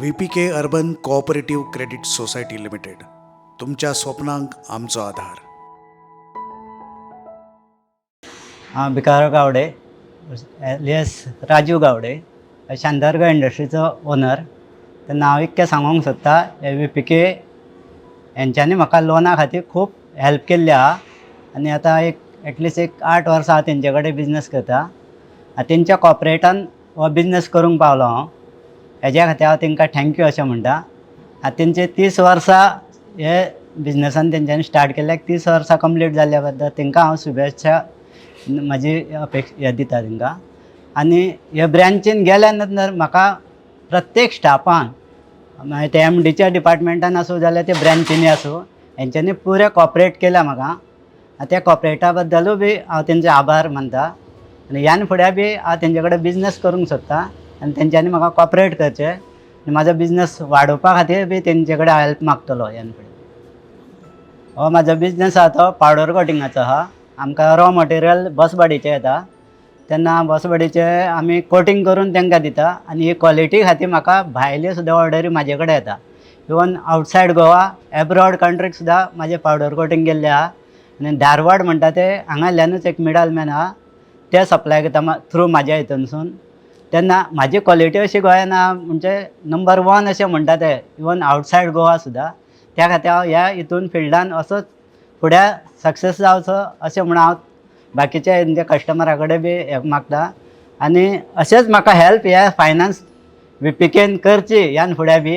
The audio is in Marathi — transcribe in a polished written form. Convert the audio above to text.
VPK urban cooperative credit society limited, तुमच्या स्वप्नांक आमचो आधार. हांव भिकाराव गावडे एलियस राजू गावडे, शांतारगांव इंडस्ट्रीचो ओनर. तेन्ना हांव इतकें सांगूंक सोदतां, VPK हेंच्यांनी म्हाका लोना खातीर खूब हेल्प केल्ली आहा. आनी आतां एटलिस्ट 8 वर्सां हांव तेंचे कडेन बिजनेस करता. तेंच्या कॉपरेटान हो बिजनेस करूंक पावलो हांव. हेज्या खातीर हांव तेंकां थँक्यू अशें म्हणटा. तेंचे 30 वर्सां हे बिजनेसान तेंच्यांनी स्टार्ट केल्ल्याक 30 वर्सां कंप्लीट जाल्ल्या बद्दल तेंकां हांव शुभेच्छा म्हाजी हे दिता तेंकां. आनी ह्या ब्रँचीन गेल्या नंतर म्हाका प्रत्येक स्टाफान मागीर ते MDच्या डिपार्टमेंटान आसूं जाल्यार ते ब्रँचीनी आसूं, हेंच्यांनी पुरे कॉपरेट केल्या म्हाका. त्या कॉपरेटा बद्दलूय बी हांव तेंचे आभार मानता. आनी ह्यान फुडें बी हांव तेंचे कडेन बिजनेस करूंक सोदतां आनी तेंच्यांनी म्हाका कॉपरेट करचें आनी म्हाजो बिजनेस वाडोवपा खातीर बी तेंचे कडेन हेल्प मागतलो ह्यान फुडें. हो म्हाजो बिजनेस आहा तो पावडर कोटिंगाचो आहा. आमकां रॉ मटेरियल बसबाडीचें येता, तेन्ना बसबाडीचें आमी कोटींग करून तेंकां दिता. आनी ही क्वॉलिटी खातीर म्हाका भायल्यो सुद्दां ऑर्डरी म्हाजे कडेन येता. इवन आवटसायड गोवा एब्रॉड कंट्रीक सुद्दां म्हाजें पावडर कोटींग गेल्लें आहा. आनी धारवाड म्हणटा ते हांगाल्यानूच एक मिडल मॅन आहा, ते सप्लाय करता थ्रू म्हाज्या हितूनसून. तेन्ना म्हाजी क्वॉलिटी अशी गोंयान आहा म्हणजे नंबर 1 अशें म्हणटा ते, इवन आवटसायड गोवा सुद्दां. त्या खातीर हांव ह्या हितून फिल्डान असोच फुडें सक्सेस जावचो अशें म्हूण हांव बाकीच्या हेंच्या कस्टमरा कडेन बी हे मागता. आनी अशेंच म्हाका हेल्प ह्या फायनान्स VPKन करची ह्यान फुडें बी.